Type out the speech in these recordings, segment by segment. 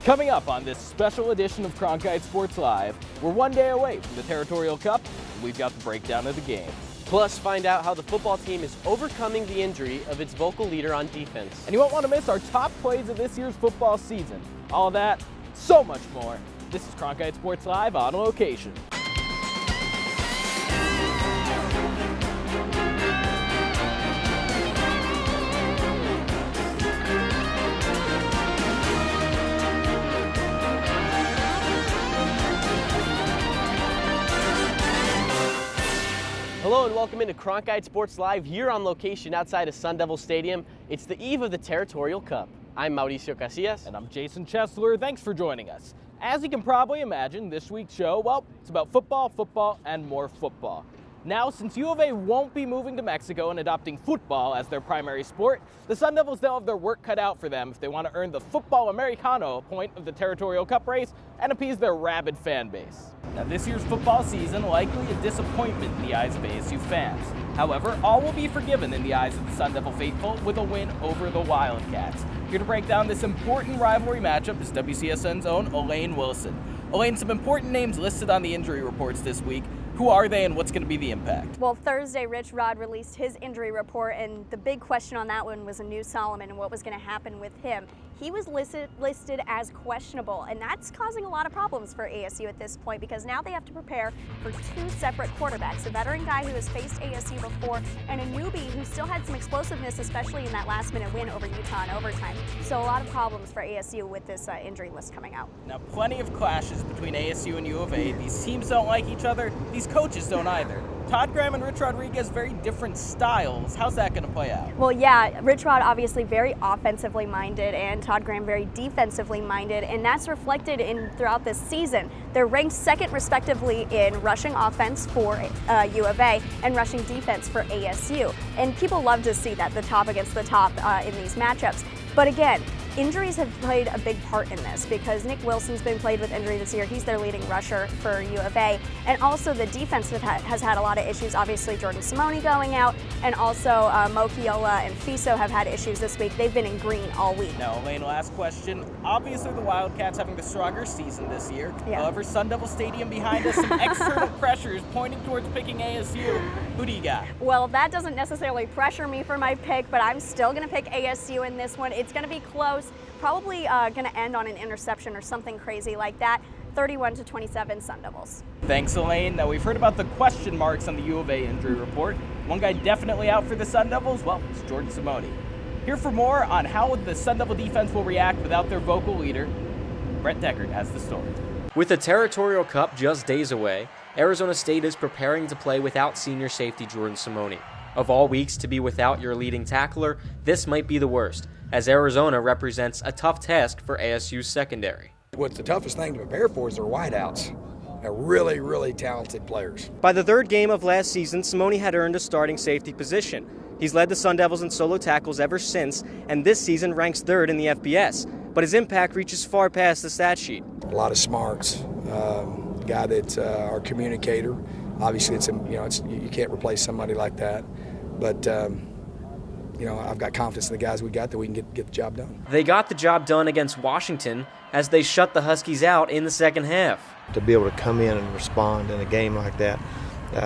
Coming up on this special edition of Cronkite Sports Live, we're one day away from the Territorial Cup, and we've got the breakdown of the game. Plus, find out how the football team is overcoming the injury of its vocal leader on defense. And you won't want to miss our top plays of this year's football season. All of that, so much more. This is Cronkite Sports Live on location. Hello and welcome into Cronkite Sports Live here on location outside of Sun Devil Stadium. It's the eve of the Territorial Cup. I'm Mauricio Casillas. And I'm Jayson Chesler. Thanks for joining us. As you can probably imagine, this week's show, well, it's about football, and more football. Now, since U of A won't be moving to Mexico and adopting football as their primary sport, the Sun Devils, they'll have their work cut out for them if they want to earn the football Americano point of the Territorial Cup race and appease their rabid fan base. Now, this year's football season likely a disappointment in the eyes of ASU fans. However, all will be forgiven in the eyes of the Sun Devil faithful with a win over the Wildcats. Here to break down this important rivalry matchup is WCSN's own Elaine Wilson. Elaine, some important names listed on the injury reports this week. Who are they and what's going to be the impact? Well, Thursday, Rich Rod released his injury report, and the big question on that one was Anu Solomon and what was going to happen with him. He was listed as questionable, and that's causing a lot of problems for ASU at this point because now they have to prepare for two separate quarterbacks, a veteran guy who has faced ASU before and a newbie who still had some explosiveness, especially in that last-minute win over Utah in overtime. So a lot of problems for ASU with this injury list coming out. Now, plenty of clashes between ASU and U of A. These teams don't like each other. These coaches don't either. Todd Graham and Rich Rodriguez, very different styles. How's that going to play out? Well, yeah, Rich Rod obviously very offensively minded and Todd Graham very defensively minded, and that's reflected throughout this season. They're ranked second respectively in rushing offense for U of A and rushing defense for ASU. And people love to see that, the top against the top in these matchups. But again, injuries have played a big part in this because Nick Wilson's been played with injury this year. He's their leading rusher for U of A. And also the defense has had a lot of issues. Obviously, Jordan Simone going out, and also Mokiola and Fiso have had issues this week. They've been in green all week. Now, Elaine, last question. Obviously, the Wildcats having the stronger season this year. Yeah. However, Sun Devil Stadium behind us, some external pressures pointing towards picking ASU. Who do you got? Well, that doesn't necessarily pressure me for my pick, but I'm still going to pick ASU in this one. It's going to be close. Probably going to end on an interception or something crazy like that. 31-27 Sun Devils. Thanks, Elaine. Now, we've heard about the question marks on the U of A injury report. One guy definitely out for the Sun Devils, well, it's Jordan Simone. Here for more on how the Sun Devil defense will react without their vocal leader, Brett Deckard has the story. With the Territorial Cup just days away, Arizona State is preparing to play without senior safety Jordan Simone. Of all weeks to be without your leading tackler, this might be the worst, as Arizona represents a tough task for ASU's secondary. What's the toughest thing to prepare for is their wideouts. They're really, really talented players. By the third game of last season, Simone had earned a starting safety position. He's led the Sun Devils in solo tackles ever since, and this season ranks third in the FBS. But his impact reaches far past the stat sheet. A lot of smarts. Guy that's our communicator. Obviously, you can't replace somebody like that. But I've got confidence in the guys we got that we can get the job done. They got the job done against Washington as they shut the Huskies out in the second half. To be able to come in and respond in a game like that,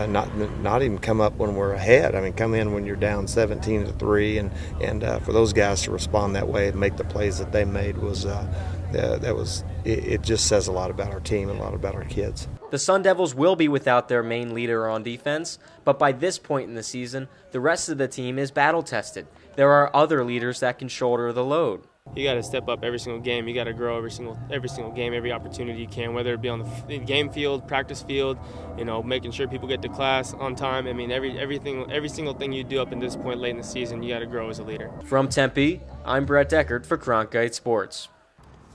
not even come up when we're ahead. I mean, come in when you're down 17-3, and for those guys to respond that way and make the plays that they made it just says a lot about our team and a lot about our kids. The Sun Devils will be without their main leader on defense, but by this point in the season, the rest of the team is battle-tested. There are other leaders that can shoulder the load. You got to step up every single game. You got to grow every single game, every opportunity you can, whether it be on the game field, practice field, making sure people get to class on time. I mean, every single thing you do up in this point late in the season, you got to grow as a leader. From Tempe, I'm Brett Deckard for Cronkite Sports.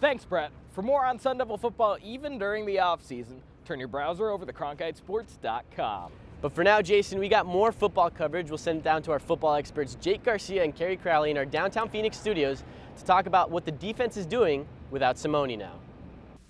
Thanks, Brett. For more on Sun Devil football, even during the offseason, turn your browser over to cronkitesports.com. But for now, Jayson, we got more football coverage. We'll send it down to our football experts, Jake Garcia and Kerry Crowley, in our downtown Phoenix studios to talk about what the defense is doing without Simone now.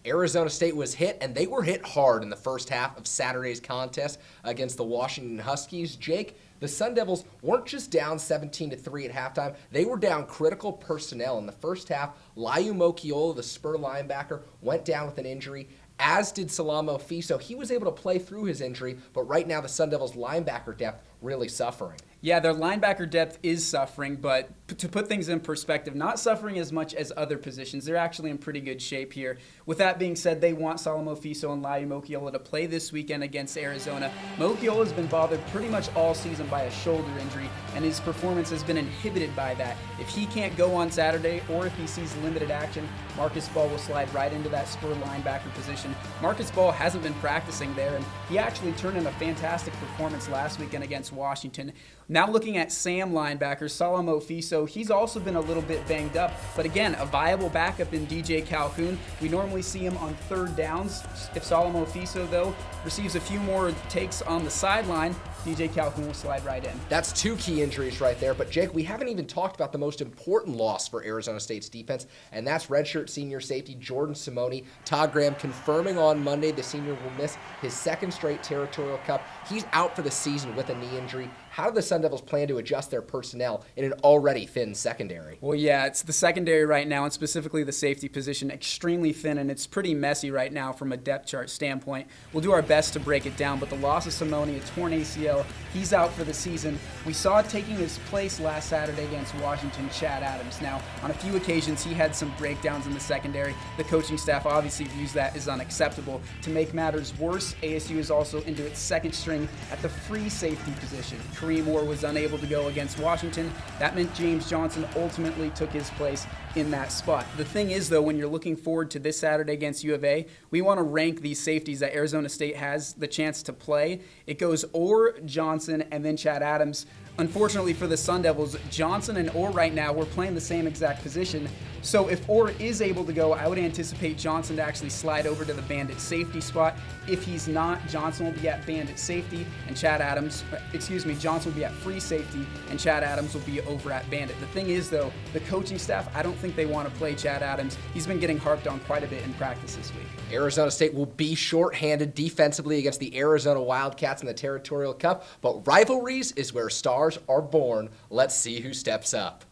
Arizona State was hit, and they were hit hard in the first half of Saturday's contest against the Washington Huskies. Jake, the Sun Devils weren't just down 17-3 at halftime, they were down critical personnel. In the first half, Liu Mokiola, the Spur linebacker, went down with an injury, as did Salamo Fiso. He was able to play through his injury, but right now the Sun Devils linebacker depth really suffering. Yeah, their linebacker depth is suffering, but to put things in perspective, not suffering as much as other positions. They're actually in pretty good shape here. With that being said, they want Salamo Fiso and Liu Mokiola to play this weekend against Arizona. Mokiola has been bothered pretty much all season by a shoulder injury, and his performance has been inhibited by that. If he can't go on Saturday, or if he sees limited action, Marcus Ball will slide right into that Spur linebacker position. Marcus Ball hasn't been practicing there, and he actually turned in a fantastic performance last weekend against Washington. Now looking at Sam linebacker, Salamo Fiso, he's also been a little bit banged up, but again, a viable backup in DJ Calhoun. We normally see him on third downs. If Salamo Fiso, though, receives a few more takes on the sideline, DJ Calhoun will slide right in. That's two key injuries right there, but Jake, we haven't even talked about the most important loss for Arizona State's defense, and that's redshirt senior safety Jordan Simone. Todd Graham confirming on Monday the senior will miss his second straight Territorial Cup. He's out for the season with a knee injury. How do the Sun Devils plan to adjust their personnel in an already thin secondary? Well, yeah, it's the secondary right now, and specifically the safety position, extremely thin, and it's pretty messy right now from a depth chart standpoint. We'll do our best to break it down, but the loss of Simone, a torn ACL, he's out for the season. We saw taking his place last Saturday against Washington, Chad Adams. Now, on a few occasions, he had some breakdowns in the secondary. The coaching staff obviously views that as unacceptable. To make matters worse, ASU is also into its second string at the free safety position. Kareem Orr was unable to go against Washington. That meant James Johnson ultimately took his place in that spot. The thing is, though, when you're looking forward to this Saturday against U of A, we want to rank these safeties that Arizona State has the chance to play. It goes Orr, Johnson, and then Chad Adams. Unfortunately for the Sun Devils, Johnson and Orr right now, we're playing the same exact position. So if Orr is able to go, I would anticipate Johnson to actually slide over to the bandit safety spot. If he's not, Johnson will be at bandit safety and Johnson will be at free safety and Chad Adams will be over at bandit. The thing is, though, the coaching staff, I don't think they want to play Chad Adams. He's been getting harped on quite a bit in practice this week. Arizona State will be shorthanded defensively against the Arizona Wildcats in the Territorial Cup, but rivalries is where stars are born. Let's see who steps up.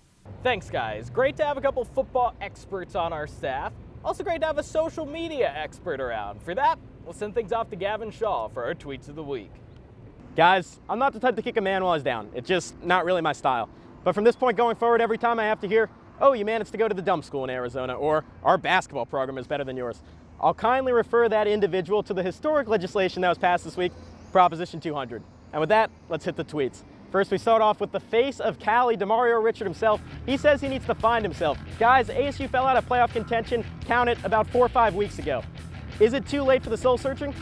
Thanks, guys. Great to have a couple football experts on our staff. Also great to have a social media expert around. For that, we'll send things off to Gavin Shaw for our tweets of the week. Guys, I'm not the type to kick a man while he's down. It's just not really my style. But from this point going forward, every time I have to hear, oh, you managed to go to the dumb school in Arizona, or our basketball program is better than yours, I'll kindly refer that individual to the historic legislation that was passed this week, Proposition 200. And with that, let's hit the tweets. First, we start off with the face of Cali, Demario Richard himself. He says he needs to find himself. Guys, ASU fell out of playoff contention, count it, about 4 or 5 weeks ago. Is it too late for the soul searching?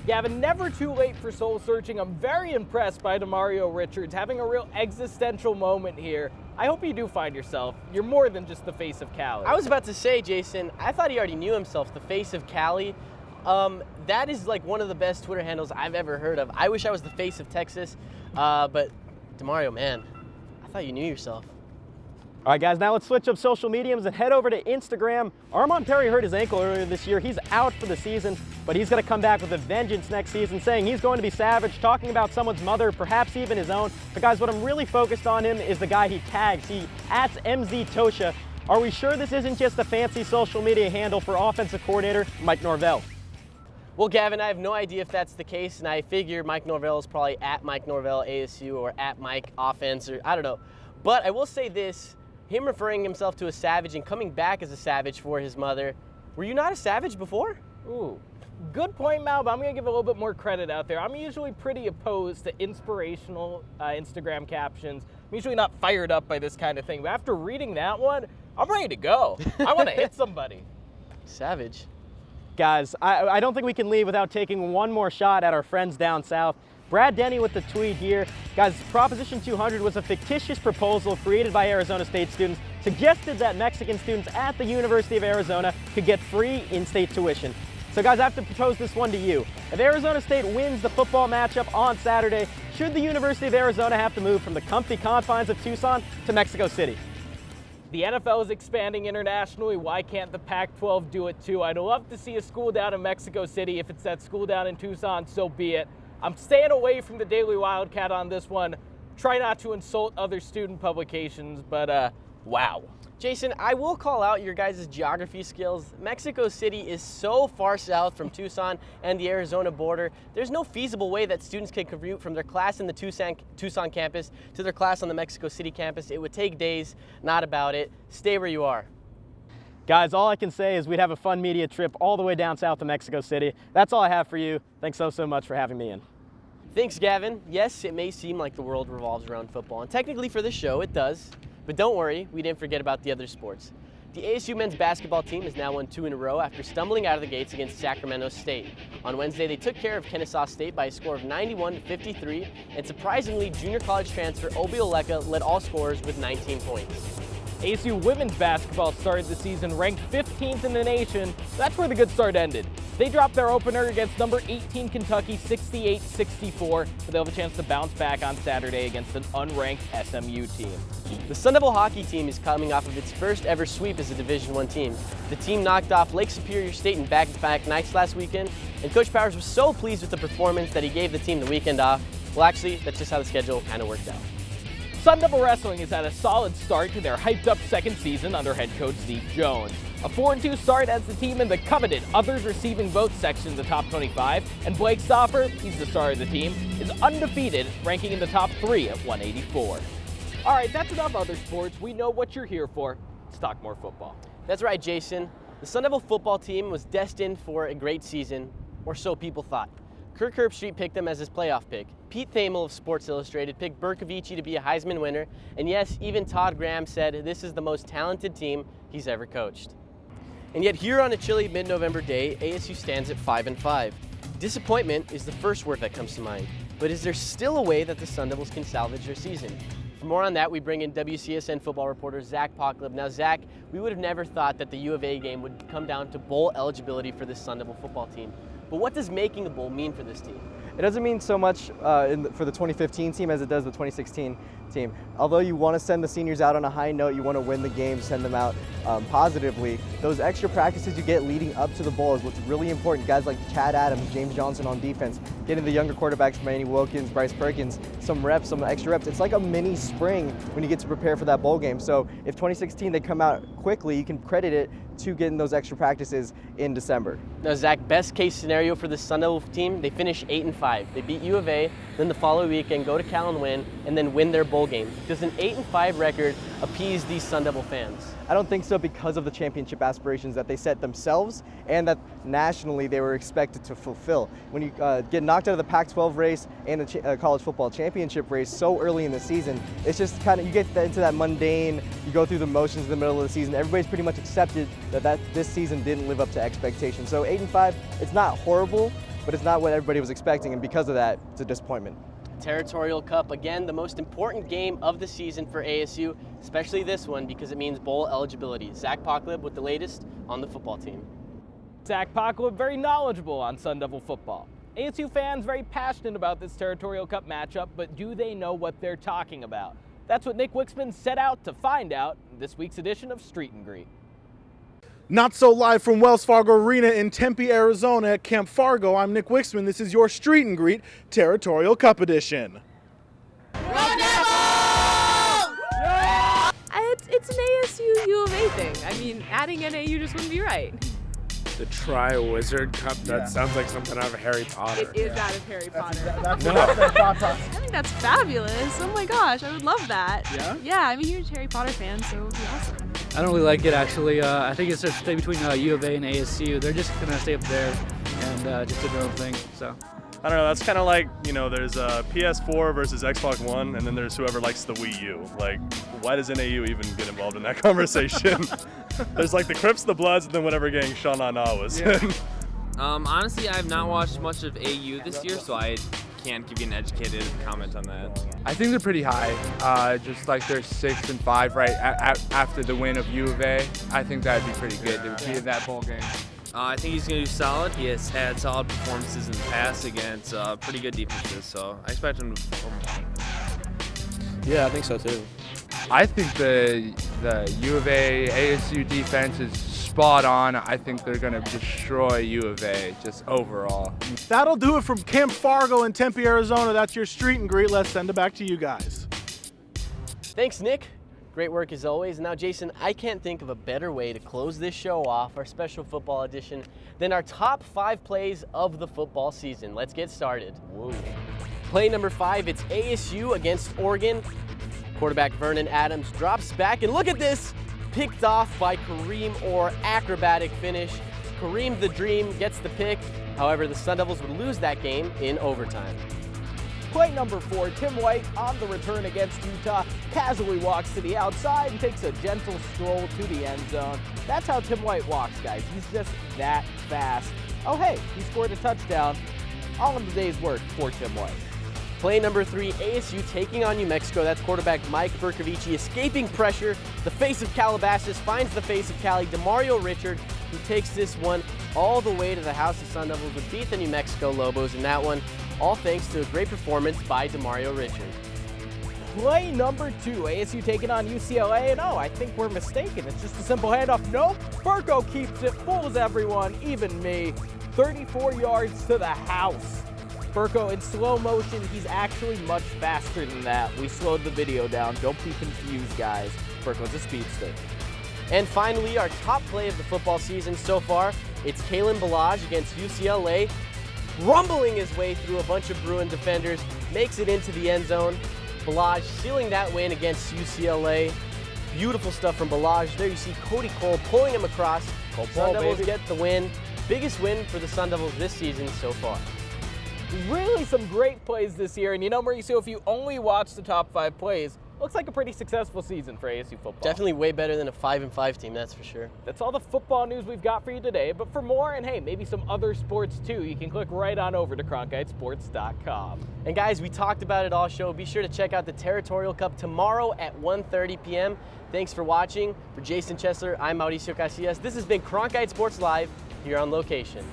Gavin, never too late for soul searching. I'm very impressed by Demario Richards having a real existential moment here. I hope you do find yourself. You're more than just the face of Cali. I was about to say, Jayson, I thought he already knew himself, the face of Cali. That is like one of the best Twitter handles I've ever heard of. I wish I was the face of Texas, but Demario, man, I thought you knew yourself. All right, guys, now let's switch up social mediums and head over to Instagram. Armand Perry hurt his ankle earlier this year. He's out for the season, but he's going to come back with a vengeance next season, saying he's going to be savage, talking about someone's mother, perhaps even his own. But guys, what I'm really focused on him is the guy he tags. He @ MZ Tosha. Are we sure this isn't just a fancy social media handle for offensive coordinator Mike Norvell? Well, Gavin, I have no idea if that's the case, and I figure Mike Norvell is probably @ Mike Norvell ASU or @ Mike Offense, or I don't know. But I will say this, him referring himself to a savage and coming back as a savage for his mother, were you not a savage before? Ooh, good point, Mal, but I'm going to give a little bit more credit out there. I'm usually pretty opposed to inspirational Instagram captions. I'm usually not fired up by this kind of thing, but after reading that one, I'm ready to go. I want to hit somebody. Savage. Guys, I don't think we can leave without taking one more shot at our friends down south. Brad Denny with the tweet here. Guys, Proposition 200 was a fictitious proposal created by Arizona State students, suggested that Mexican students at the University of Arizona could get free in-state tuition. So guys, I have to propose this one to you. If Arizona State wins the football matchup on Saturday, should the University of Arizona have to move from the comfy confines of Tucson to Mexico City? The NFL is expanding internationally. Why can't the Pac-12 do it too? I'd love to see a school down in Mexico City. If it's that school down in Tucson, so be it. I'm staying away from the Daily Wildcat on this one. Try not to insult other student publications, but wow. Jayson, I will call out your guys' geography skills. Mexico City is so far south from Tucson and the Arizona border. There's no feasible way that students can commute from their class in the Tucson campus to their class on the Mexico City campus. It would take days, not about it. Stay where you are. Guys, all I can say is we'd have a fun media trip all the way down south to Mexico City. That's all I have for you. Thanks so much for having me in. Thanks, Gavin. Yes, it may seem like the world revolves around football, and technically for this show, it does. But don't worry, we didn't forget about the other sports. The ASU men's basketball team has now won 2 in a row after stumbling out of the gates against Sacramento State. On Wednesday, they took care of Kennesaw State by a score of 91-53, and surprisingly, junior college transfer Obi Oleka led all scorers with 19 points. ASU women's basketball started the season ranked 15th in the nation. That's where the good start ended. They dropped their opener against number 18 Kentucky 68-64, but they'll have a chance to bounce back on Saturday against an unranked SMU team. The Sun Devil hockey team is coming off of its first ever sweep as a Division I team. The team knocked off Lake Superior State in back-to-back nights last weekend, and Coach Powers was so pleased with the performance that he gave the team the weekend off. Well, actually, that's just how the schedule kind of worked out. Sun Devil Wrestling has had a solid start to their hyped-up second season under head coach Zeke Jones. A 4-2 start as the team in the coveted Others Receiving Votes section of the top 25, and Blake Stoffer, he's the star of the team, is undefeated, ranking in the top 3 at 184. All right, that's enough other sports. We know what you're here for. Let's talk more football. That's right, Jayson. The Sun Devil football team was destined for a great season, or so people thought. Kirk Herbstreit picked them as his playoff pick. Pete Thamel of Sports Illustrated picked Berkovici to be a Heisman winner. And yes, even Todd Graham said this is the most talented team he's ever coached. And yet here on a chilly mid-November day, ASU stands at 5-5. Disappointment is the first word that comes to mind. But is there still a way that the Sun Devils can salvage their season? For more on that, we bring in WCSN football reporter Zach Pocklib. Now, Zach, we would have never thought that the U of A game would come down to bowl eligibility for this Sun Devil football team. But what does making a bowl mean for this team? It doesn't mean so much for the 2015 team as it does the 2016 team. Although you want to send the seniors out on a high note, you want to win the game, send them out positively. Those extra practices you get leading up to the bowl is what's really important. Guys like Chad Adams, James Johnson on defense, getting the younger quarterbacks, Manny Wilkins, Bryce Perkins, some reps, some extra reps. It's like a mini spring when you get to prepare for that bowl game. So if 2016 they come out quickly, you can credit it to getting those extra practices in December. Now, Zach, best case scenario for the Sun Devil team, they finish 8-5. They beat U of A, then the following weekend go to Cal and win, and then win their bowl game. Does an 8-5 record appease these Sun Devil fans? I don't think so, because of the championship aspirations that they set themselves and that nationally they were expected to fulfill. When you get knocked out of the Pac-12 race and the college football championship race so early in the season, it's just kind of, you get into that mundane, you go through the motions in the middle of the season. Everybody's pretty much accepted that this season didn't live up to expectations. So 8-5, it's not horrible, but it's not what everybody was expecting, and because of that, it's a disappointment. Territorial Cup, again, the most important game of the season for ASU, especially this one because it means bowl eligibility. Zach Pocklib with the latest on the football team. Zach Pocklib, very knowledgeable on Sun Devil football. ASU fans very passionate about this Territorial Cup matchup, but do they know what they're talking about? That's what Nick Wixman set out to find out in this week's edition of Street and Greet. Not so live from Wells Fargo Arena in Tempe, Arizona at Camp Fargo. I'm Nick Wixman. This is your Street and Greet Territorial Cup edition. It's an ASU U of A thing. I mean, adding NAU just wouldn't be right. The Tri-Wizard Cup, that sounds like something out of Harry Potter. It is out of Harry Potter. That's what I thought. I think that's fabulous. Oh my gosh, I would love that. Yeah? Yeah, I'm a huge Harry Potter fan, so it would be awesome. I don't really like it, actually. I think it's a stay between U of A and ASU. They're just going to stay up there and just do their own thing. So I don't know, that's kind of like, you know, there's PS4 versus Xbox One, and then there's whoever likes the Wii U. Like, why does NAU even get involved in that conversation? There's like the Crips, the Bloods, and then whatever gang Sha Na Na was in. Honestly, I have not watched much of AU this year, so I can't give you an educated comment on that. I think they're pretty high, just like they're 6-5 right after the win of U of A. I think that'd be pretty good to be in that bowl game. I think he's going to do solid. He has had solid performances in the past against pretty good defenses, so I expect him to perform well. Yeah, I think so too. I think the U of A ASU defense is spot on. I think they're going to destroy U of A just overall. That'll do it from Camp Fargo in Tempe, Arizona. That's your street and greet. Let's send it back to you guys. Thanks, Nick. Great work as always. Now, Jayson, I can't think of a better way to close this show off, our special football edition, than our top 5 plays of the football season. Let's get started. Whoa. Play number 5, it's ASU against Oregon. Quarterback Vernon Adams drops back, and look at this! Picked off by Kareem Orr, acrobatic finish. Kareem the Dream gets the pick. However, the Sun Devils would lose that game in overtime. Play number 4, Tim White on the return against Utah, casually walks to the outside and takes a gentle stroll to the end zone. That's how Tim White walks, guys. He's just that fast. Oh, hey, he scored a touchdown. All in the day's work for Tim White. Play number 3, ASU taking on New Mexico. That's quarterback Mike Bercovici escaping pressure. The face of Calabasas finds the face of Cali, Demario Richard, who takes this one all the way to the house. The Sun Devils would beat the New Mexico Lobos in that one, all thanks to a great performance by Demario Richard. Play number 2, ASU taking on UCLA. No, I think we're mistaken. It's just a simple handoff. Nope, Burko keeps it, fools everyone, even me. 34 yards to the house. Burko in slow motion, he's actually much faster than that. We slowed the video down. Don't be confused, guys. Burko's a speedster. And finally, our top play of the football season so far, it's Kalen Ballage against UCLA, rumbling his way through a bunch of Bruin defenders, makes it into the end zone. Ballage sealing that win against UCLA. Beautiful stuff from Ballage. There you see Cody Cole pulling him across. Sun Devils get the win. Biggest win for the Sun Devils this season so far. Really some great plays this year, and you know, Mauricio, if you only watch the top 5 plays, looks like a pretty successful season for ASU football. Definitely way better than a 5-5 team, that's for sure. That's all the football news we've got for you today, but for more, and hey, maybe some other sports too, you can click right on over to cronkitesports.com. And guys, we talked about it all show. Be sure to check out the Territorial Cup tomorrow at 1:30 p.m. Thanks for watching. For Jayson Chesler, I'm Mauricio Casillas. This has been Cronkite Sports Live here on location.